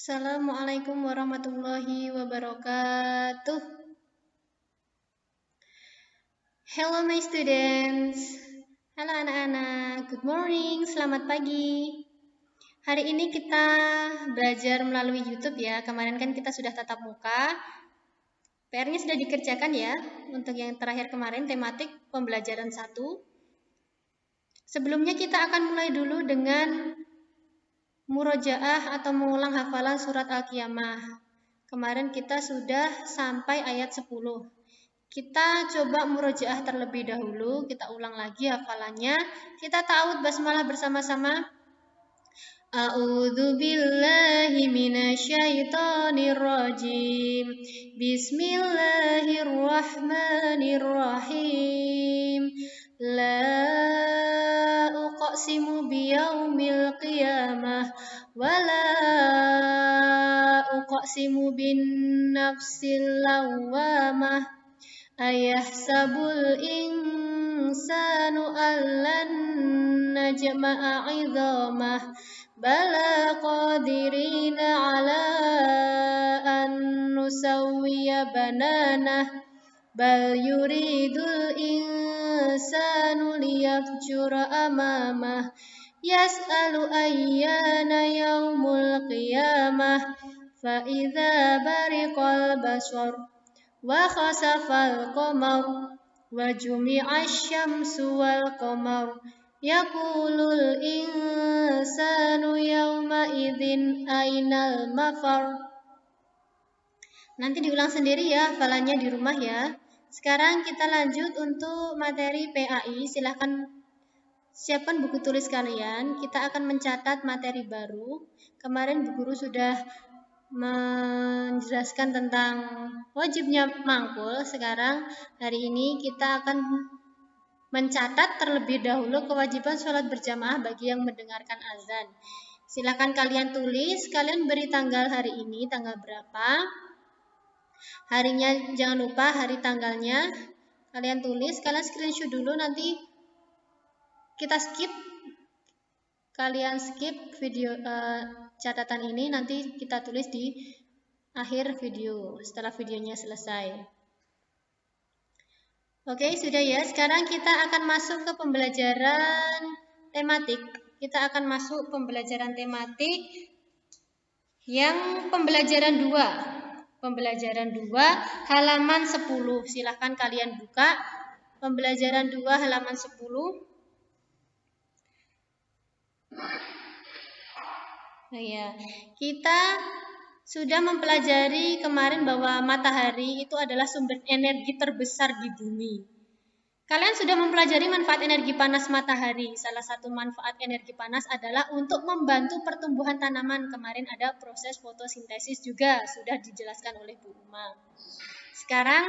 Assalamualaikum warahmatullahi wabarakatuh. Hello my students. Halo anak-anak. Good morning, selamat pagi. Hari ini kita belajar melalui YouTube ya. Kemarin kan kita sudah tatap muka. PR-nya sudah dikerjakan ya. Untuk yang terakhir kemarin tematik pembelajaran 1. Sebelumnya kita akan mulai dulu dengan murojaah atau mengulang hafalan surat Al-Qiyamah. Kemarin kita sudah sampai ayat 10. Kita coba murojaah terlebih dahulu, kita ulang lagi hafalannya. Kita ta'awudz basmalah bersama-sama. A'udzu billahi minasyaitonir rajim. Bismillahirrahmanirrahim. La uqsimu biyaumil qiyamah wa la uqsimu bin nafsil lawwamah. Ayahsabul insanu allan najma'a 'idhamah bala qadirina 'ala an nusawwiya bananah bal yuridul insanu liyafjura amamah yas'alu ayyana yaumul qiyamah fa idza bariqal basar wa khasafal qamar wa jumi'asy syamsu wal qamar yaqulul insanu yawma idzin ainal mafar. Nanti diulang sendiri ya hafalannya di rumah ya. Sekarang kita lanjut untuk materi PAI. Silahkan siapkan buku tulis kalian. Kita akan mencatat materi baru. Kemarin Bu Guru sudah menjelaskan tentang wajibnya mangkul. Sekarang hari ini kita akan mencatat terlebih dahulu kewajiban sholat berjamaah bagi yang mendengarkan azan. Silakan kalian tulis, kalian beri tanggal hari ini, tanggal berapa. Harinya jangan lupa hari tanggalnya. Kalian tulis, kalian screenshot dulu, nanti kita skip. Kalian skip video catatan ini, nanti kita tulis di akhir video setelah videonya selesai. Oke, sudah ya. Sekarang kita akan masuk ke pembelajaran tematik. Kita akan masuk pembelajaran tematik yang pembelajaran 2. Pembelajaran 2 halaman 10. Silahkan kalian buka pembelajaran 2 halaman 10. Nah ya, kita sudah mempelajari kemarin bahwa matahari itu adalah sumber energi terbesar di bumi. Kalian sudah mempelajari manfaat energi panas matahari. Salah satu manfaat energi panas adalah untuk membantu pertumbuhan tanaman. Kemarin ada proses fotosintesis juga, sudah dijelaskan oleh Bu Uma. Sekarang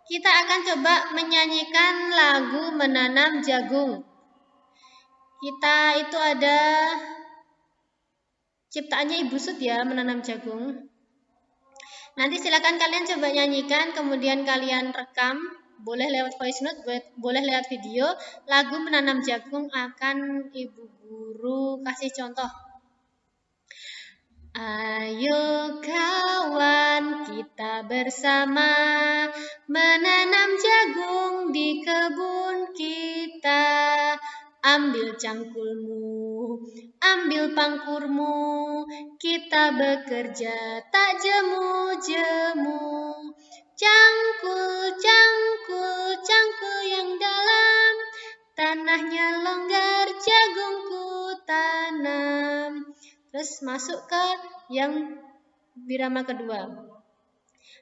kita akan coba menyanyikan lagu Menanam Jagung. Kita itu ada ciptaannya Ibu Sud ya, Menanam Jagung. Nanti silakan kalian coba nyanyikan, kemudian kalian rekam, boleh lewat voice note, boleh lewat video. Lagu Menanam Jagung akan Ibu Guru kasih contoh. Ayo kawan, kita bersama menanam jagung di kebun kita. Ambil cangkulmu, ambil pangkurmu, kita bekerja tak jemu-jemu. Cangkul, cangkul, cangkul yang dalam, tanahnya longgar, jagungku tanam. Terus masuk ke yang birama kedua.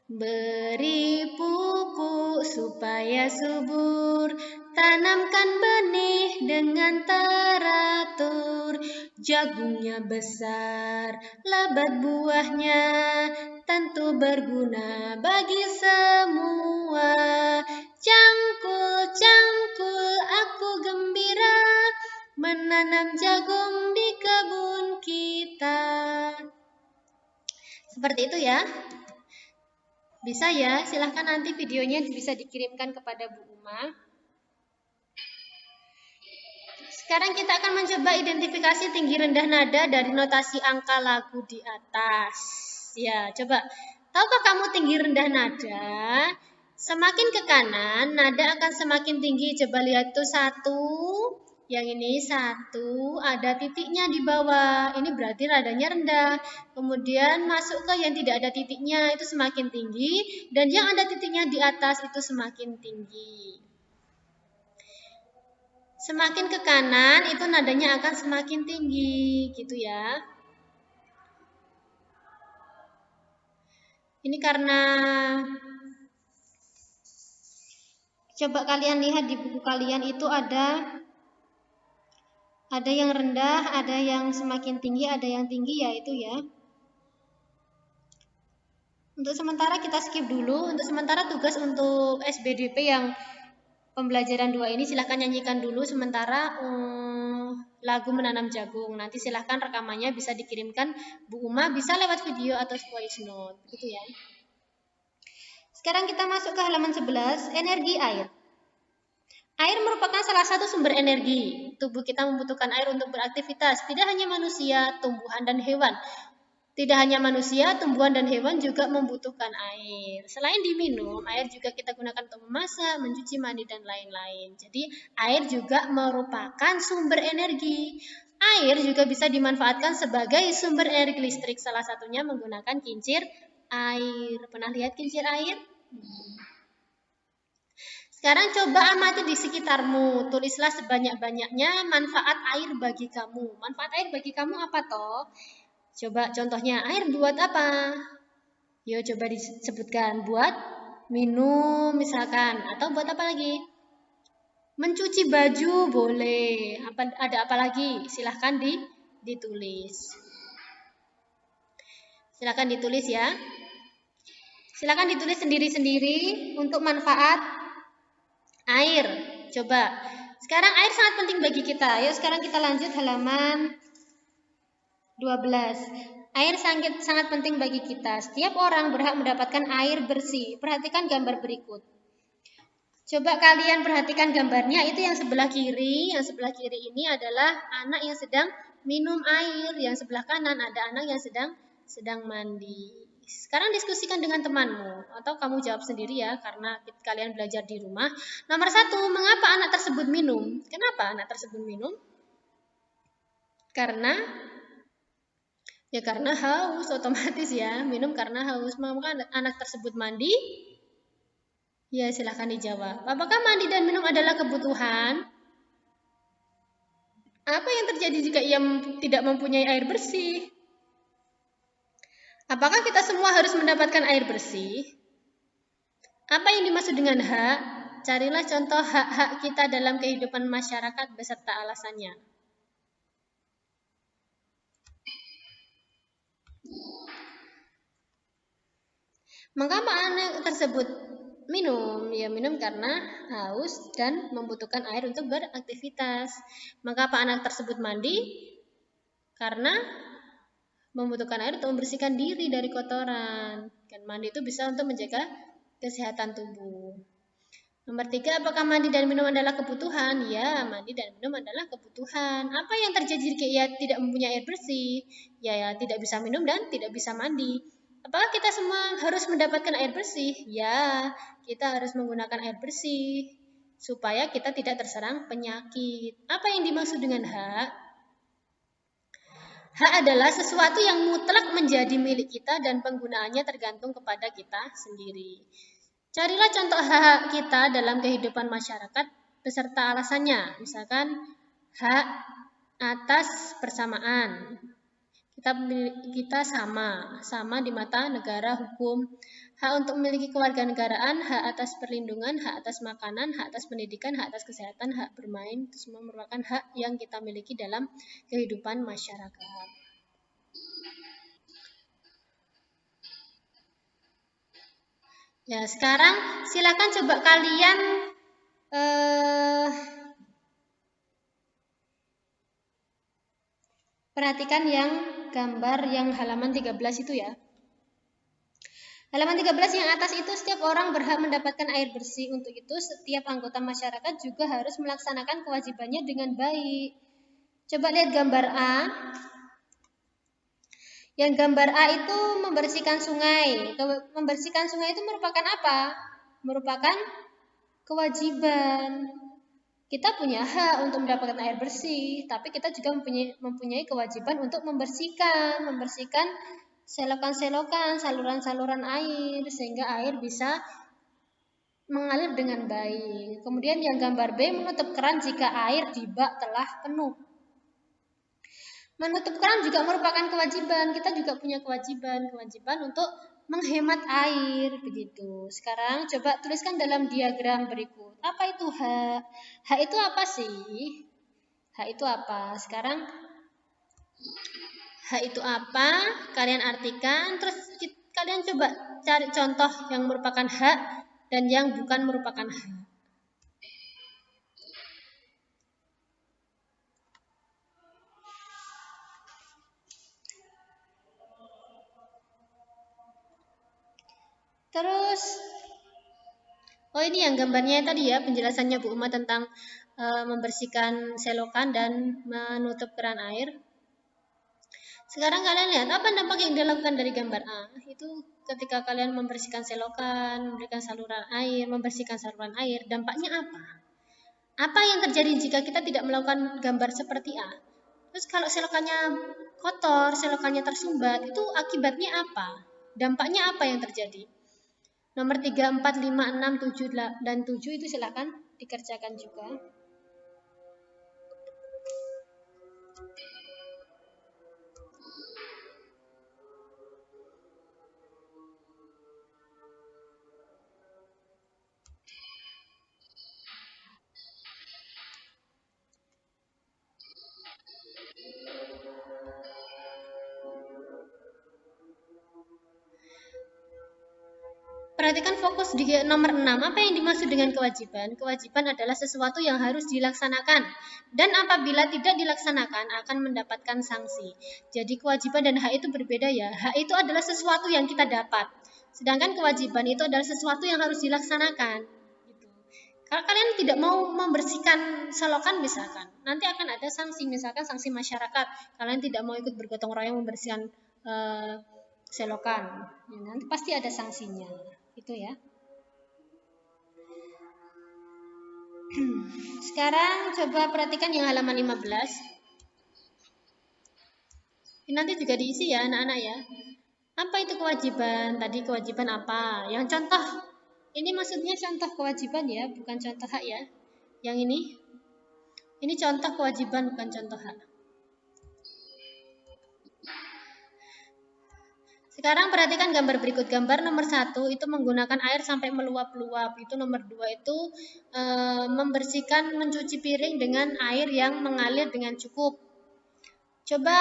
Beri pupuk supaya subur, tanamkan benih dengan teratur. Jagungnya besar, lebat buahnya, tentu berguna bagi semua. Cangkul, cangkul, aku gembira menanam jagung di kebun kita. Seperti itu ya. Bisa ya, silahkan nanti videonya bisa dikirimkan kepada Bu Uma. Sekarang kita akan mencoba identifikasi tinggi rendah nada dari notasi angka lagu di atas. Ya, coba. Tahukah kamu tinggi rendah nada? Semakin ke kanan, nada akan semakin tinggi. Coba lihat tuh satu. Yang ini satu, ada titiknya di bawah. Ini berarti nadanya rendah. Kemudian masuk ke yang tidak ada titiknya, itu semakin tinggi. Dan yang ada titiknya di atas itu semakin tinggi. Semakin ke kanan, itu nadanya akan semakin tinggi, gitu ya. Ini karena coba kalian lihat di buku kalian itu ada yang rendah, ada yang semakin tinggi, ada yang tinggi ya itu ya. Untuk sementara kita skip dulu. Untuk sementara tugas untuk SBDP yang pembelajaran 2 ini silahkan nyanyikan dulu sementara lagu Menanam Jagung. Nanti silahkan rekamannya bisa dikirimkan Bu Uma, bisa lewat video atau voice note, gitu ya. Sekarang kita masuk ke halaman 11, energi air. Air merupakan salah satu sumber energi. Tubuh kita membutuhkan air untuk beraktivitas. Tidak hanya manusia, tumbuhan, dan hewan. Tidak hanya manusia, tumbuhan, dan hewan juga membutuhkan air. Selain diminum, air juga kita gunakan untuk memasak, mencuci, mandi, dan lain-lain. Jadi, air juga merupakan sumber energi. Air juga bisa dimanfaatkan sebagai sumber energi listrik. Salah satunya menggunakan kincir air. Pernah lihat kincir air? Sekarang coba amati di sekitarmu. Tulislah sebanyak-banyaknya manfaat air bagi kamu. Manfaat air bagi kamu apa toh? Coba contohnya, air buat apa? Yuk coba disebutkan. Buat minum misalkan. Atau buat apa lagi? Mencuci baju boleh. Ada apa lagi? Silahkan ditulis. Silahkan ditulis ya. Silahkan ditulis sendiri-sendiri untuk manfaat air. Coba. Sekarang air sangat penting bagi kita. Yuk sekarang kita lanjut halaman 12. Air sangat penting bagi kita. Setiap orang berhak mendapatkan air bersih. Perhatikan gambar berikut. Coba kalian perhatikan gambarnya. Itu yang sebelah kiri. Yang sebelah kiri ini adalah anak yang sedang minum air. Yang sebelah kanan ada anak yang sedang mandi. Sekarang diskusikan dengan temanmu atau kamu jawab sendiri ya karena kalian belajar di rumah. Nomor 1, mengapa anak tersebut minum? Kenapa anak tersebut minum? Karena haus, otomatis ya. Minum karena haus. Maka anak tersebut mandi? Ya, silahkan dijawab. Apakah mandi dan minum adalah kebutuhan? Apa yang terjadi jika ia tidak mempunyai air bersih? Apakah kita semua harus mendapatkan air bersih? Apa yang dimaksud dengan hak? Carilah contoh hak-hak kita dalam kehidupan masyarakat beserta alasannya. Mengapa anak tersebut minum? Ya, minum karena haus dan membutuhkan air untuk beraktivitas. Mengapa anak tersebut mandi? Karena membutuhkan air untuk membersihkan diri dari kotoran. Dan mandi itu bisa untuk menjaga kesehatan tubuh. Nomor 3, apakah mandi dan minum adalah kebutuhan? Ya, mandi dan minum adalah kebutuhan. Apa yang terjadi jika ia tidak mempunyai air bersih? Ya, tidak bisa minum dan tidak bisa mandi. Apakah kita semua harus mendapatkan air bersih? Ya, kita harus menggunakan air bersih supaya kita tidak terserang penyakit. Apa yang dimaksud dengan hak? Hak adalah sesuatu yang mutlak menjadi milik kita dan penggunaannya tergantung kepada kita sendiri. Carilah contoh hak kita dalam kehidupan masyarakat beserta alasannya. Misalkan hak atas persamaan. Kita sama di mata negara hukum. Hak untuk memiliki kewarganegaraan, hak atas perlindungan, hak atas makanan, hak atas pendidikan, hak atas kesehatan, hak bermain, itu semua merupakan hak yang kita miliki dalam kehidupan masyarakat. Ya, sekarang silakan coba kalian perhatikan yang gambar yang halaman 13 itu ya. Halaman 13 yang atas itu setiap orang berhak mendapatkan air bersih. Untuk itu setiap anggota masyarakat juga harus melaksanakan kewajibannya dengan baik. Coba lihat gambar A. Yang gambar A itu membersihkan sungai. Membersihkan sungai itu merupakan apa? Merupakan kewajiban. Kita punya hak untuk mendapatkan air bersih, tapi kita juga mempunyai kewajiban untuk membersihkan selokan-selokan, saluran-saluran air, sehingga air bisa mengalir dengan baik. Kemudian yang gambar B, menutup keran jika air di bak telah penuh. Menutup keran juga merupakan kewajiban. Kita juga punya kewajiban untuk menghemat air begitu. Sekarang coba tuliskan dalam diagram berikut. Apa itu H? H itu apa sih? H itu apa? Sekarang H itu apa? Kalian artikan, terus kalian coba cari contoh yang merupakan H dan yang bukan merupakan H. Terus, oh ini yang gambarnya tadi ya, penjelasannya Bu Uma tentang membersihkan selokan dan menutup keran air. Sekarang kalian lihat apa dampak yang dilakukan dari gambar A. Itu ketika kalian membersihkan selokan, memberikan saluran air, membersihkan saluran air, dampaknya apa? Apa yang terjadi jika kita tidak melakukan gambar seperti A? Terus kalau selokannya kotor, selokannya tersumbat, itu akibatnya apa? Dampaknya apa yang terjadi? Nomor 3, 4, 5, 6, 7, dan 7 itu silakan dikerjakan juga. Perhatikan fokus di nomor 6. Apa yang dimaksud dengan kewajiban? Kewajiban adalah sesuatu yang harus dilaksanakan. Dan apabila tidak dilaksanakan akan mendapatkan sanksi. Jadi kewajiban dan hak itu berbeda ya. Hak itu adalah sesuatu yang kita dapat. Sedangkan kewajiban itu adalah sesuatu yang harus dilaksanakan. Gitu. Kalau kalian tidak mau membersihkan selokan misalkan, nanti akan ada sanksi. Misalkan sanksi masyarakat. Kalian tidak mau ikut bergotong royong membersihkan selokan. Ya, nanti pasti ada sanksinya. Itu ya. Sekarang coba perhatikan yang halaman 15. Ini nanti juga diisi ya anak-anak ya. Apa itu kewajiban? Tadi kewajiban apa? Yang contoh. Ini maksudnya contoh kewajiban ya, bukan contoh hak ya. Yang ini. Ini contoh kewajiban, bukan contoh hak. Sekarang perhatikan gambar berikut. Gambar nomor 1 itu menggunakan air sampai meluap-luap. Itu nomor 2 itu membersihkan, mencuci piring dengan air yang mengalir dengan cukup. Coba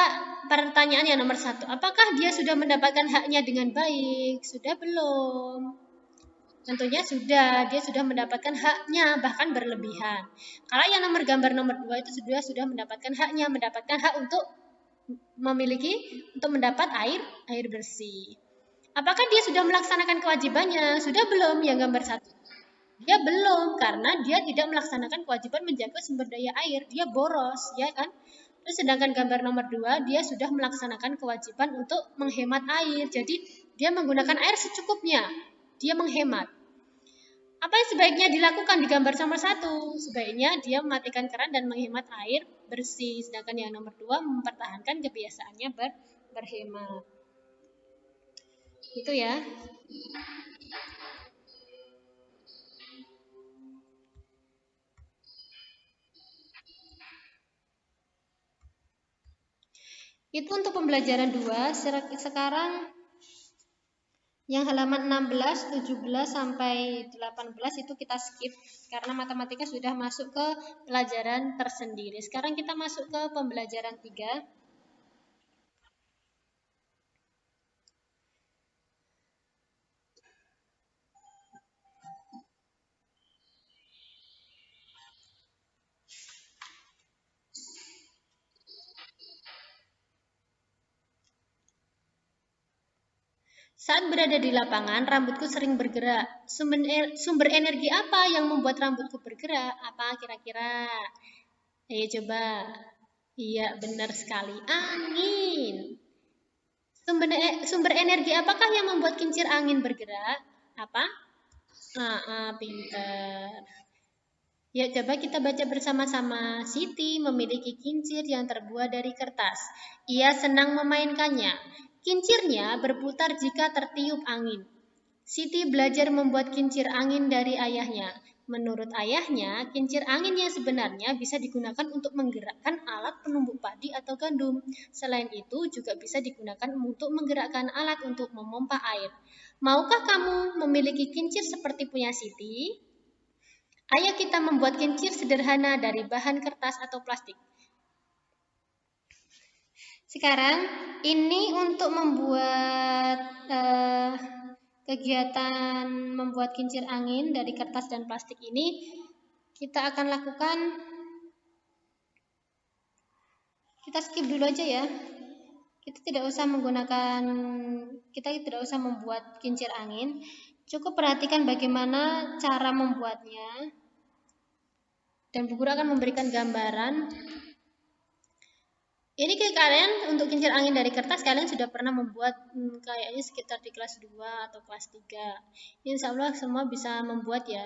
pertanyaannya nomor 1. Apakah dia sudah mendapatkan haknya dengan baik? Sudah belum? Tentunya sudah. Dia sudah mendapatkan haknya, bahkan berlebihan. Kalau yang gambar nomor 2 itu sudah mendapatkan haknya, mendapatkan hak untuk mendapat air bersih. Apakah dia sudah melaksanakan kewajibannya? Sudah belum? Yang gambar 1. Dia belum, karena dia tidak melaksanakan kewajiban menjaga sumber daya air. Dia boros, ya kan? Terus sedangkan gambar nomor 2, dia sudah melaksanakan kewajiban untuk menghemat air. Jadi dia menggunakan air secukupnya. Dia menghemat. Apa yang sebaiknya dilakukan di gambar nomor 1? Sebaiknya dia mematikan keran dan menghemat air bersih. Sedangkan yang nomor 2 mempertahankan kebiasaannya berhemat. Itu ya. Itu untuk pembelajaran 2. Sekarang yang halaman 16, 17 sampai 18 itu kita skip karena matematika sudah masuk ke pelajaran tersendiri. Sekarang kita masuk ke pembelajaran 3. Saat berada di lapangan, rambutku sering bergerak. Sumber energi apa yang membuat rambutku bergerak? Apa kira-kira? Ayo coba. Iya, benar sekali. Angin. Sumber energi apakah yang membuat kincir angin bergerak? Apa? Pinter. Ya, coba kita baca bersama-sama. Siti memiliki kincir yang terbuat dari kertas. Ia senang memainkannya. Kincirnya berputar jika tertiup angin. Siti belajar membuat kincir angin dari ayahnya. Menurut ayahnya, kincir angin yang sebenarnya bisa digunakan untuk menggerakkan alat penumbuk padi atau gandum. Selain itu, juga bisa digunakan untuk menggerakkan alat untuk memompa air. Maukah kamu memiliki kincir seperti punya Siti? Ayo kita membuat kincir sederhana dari bahan kertas atau plastik. Sekarang, ini untuk membuat kegiatan membuat kincir angin dari kertas dan plastik ini, kita akan lakukan, kita skip dulu aja ya. Kita tidak usah membuat kincir angin. Cukup perhatikan bagaimana cara membuatnya. Dan Bu Guru akan memberikan gambaran. Ini ke kalian untuk kincir angin dari kertas, kalian sudah pernah membuat kayaknya sekitar di kelas 2 atau kelas 3. Insya Allah semua bisa membuat ya.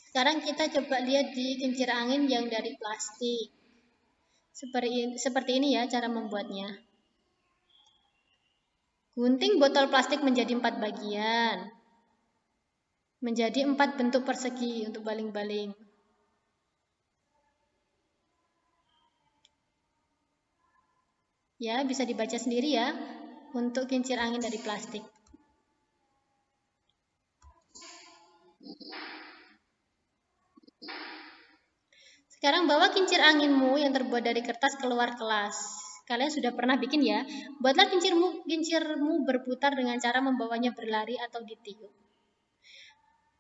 Sekarang kita coba lihat di kincir angin yang dari plastik. Seperti ini ya cara membuatnya. Gunting botol plastik menjadi 4 bagian. Menjadi 4 bentuk persegi untuk baling-baling. Ya, bisa dibaca sendiri ya untuk kincir angin dari plastik. Sekarang bawa kincir anginmu yang terbuat dari kertas keluar kelas. Kalian sudah pernah bikin ya? Buatlah kincirmu berputar dengan cara membawanya berlari atau ditiup.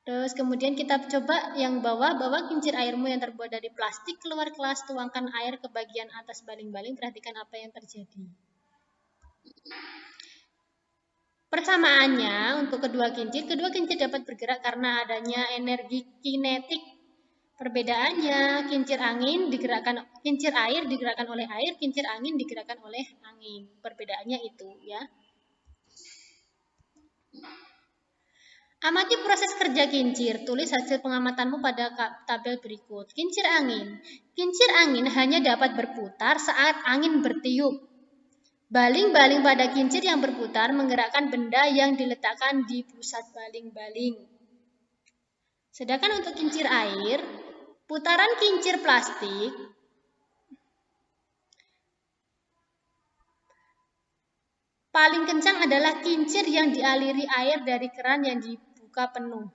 Terus kemudian kita coba yang bawa kincir airmu yang terbuat dari plastik keluar kelas, tuangkan air ke bagian atas baling-baling, perhatikan apa yang terjadi. Persamaannya untuk kedua kincir dapat bergerak karena adanya energi kinetik. Perbedaannya, kincir air digerakkan oleh air, kincir angin digerakkan oleh angin. Perbedaannya itu ya. Amati proses kerja kincir. Tulis hasil pengamatanmu pada tabel berikut. Kincir angin hanya dapat berputar saat angin bertiup. Baling-baling pada kincir yang berputar menggerakkan benda yang diletakkan di pusat baling-baling. Sedangkan untuk kincir air, putaran kincir plastik paling kencang adalah kincir yang dialiri air dari keran yang dibuka penuh.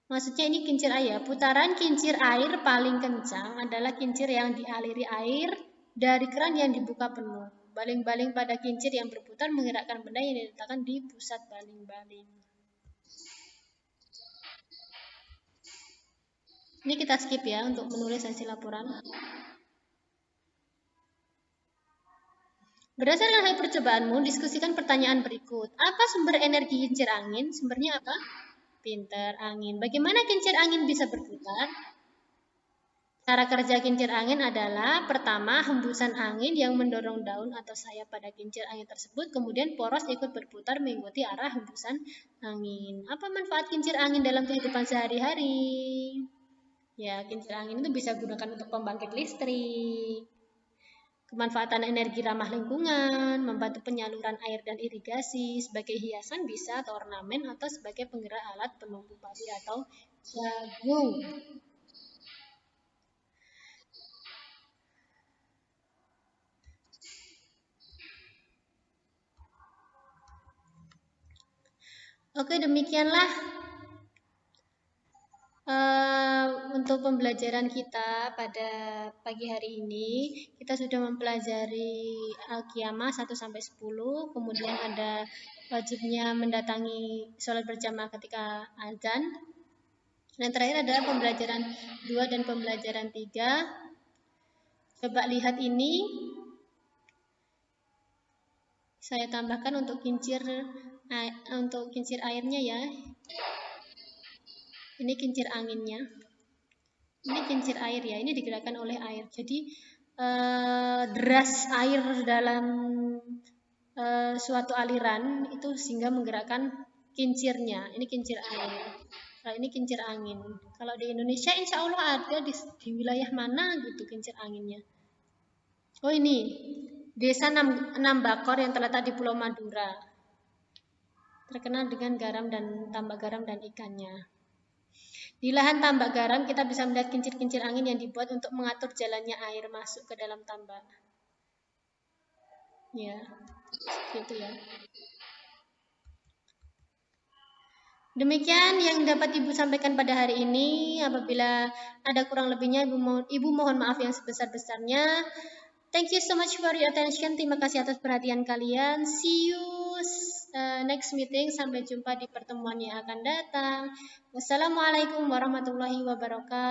Maksudnya ini kincir air. Putaran kincir air paling kencang adalah kincir yang dialiri air dari keran yang dibuka penuh. Baling-baling pada kincir yang berputar menggerakkan benda yang diletakkan di pusat baling-baling. Ini kita skip ya untuk menulis hasil laporan. Berdasarkan hasil percobaanmu, diskusikan pertanyaan berikut. Apa sumber energi kincir angin? Sumbernya apa? Pinter, angin. Bagaimana kincir angin bisa berputar? Cara kerja kincir angin adalah pertama, hembusan angin yang mendorong daun atau sayap pada kincir angin tersebut, kemudian poros ikut berputar mengikuti arah hembusan angin. Apa manfaat kincir angin dalam kehidupan sehari-hari? Ya, kincir angin itu bisa digunakan untuk pembangkit listrik, kemanfaatan energi ramah lingkungan, membantu penyaluran air dan irigasi, sebagai hiasan bisa atau ornamen, atau sebagai penggerak alat penumbuk padi atau jagung. Oke, demikianlah untuk pembelajaran kita pada pagi hari ini. Kita sudah mempelajari Al-Qiyamah 1-10, kemudian ada wajibnya mendatangi sholat berjamaah ketika azan. Dan terakhir adalah pembelajaran 2 dan pembelajaran 3. Coba lihat ini. Saya tambahkan untuk kincir airnya ya. Ini kincir anginnya. Ini kincir air ya. Ini digerakkan oleh air. Jadi deras air dalam suatu aliran itu sehingga menggerakkan kincirnya. Ini kincir air. Kalau ini kincir angin. Kalau di Indonesia insya Allah ada di wilayah mana gitu kincir anginnya. Oh ini Desa Nambakor yang terletak di Pulau Madura. Terkenal dengan garam dan tambak garam dan ikannya. Di lahan tambak garam kita bisa melihat kincir-kincir angin yang dibuat untuk mengatur jalannya air masuk ke dalam tambak. Ya, gitu ya. Demikian yang dapat Ibu sampaikan pada hari ini. Apabila ada kurang lebihnya, Ibu mohon maaf yang sebesar-besarnya. Thank you so much for your attention. Terima kasih atas perhatian kalian. See you next meeting. Sampai jumpa di pertemuan yang akan datang. Wassalamualaikum warahmatullahi wabarakatuh.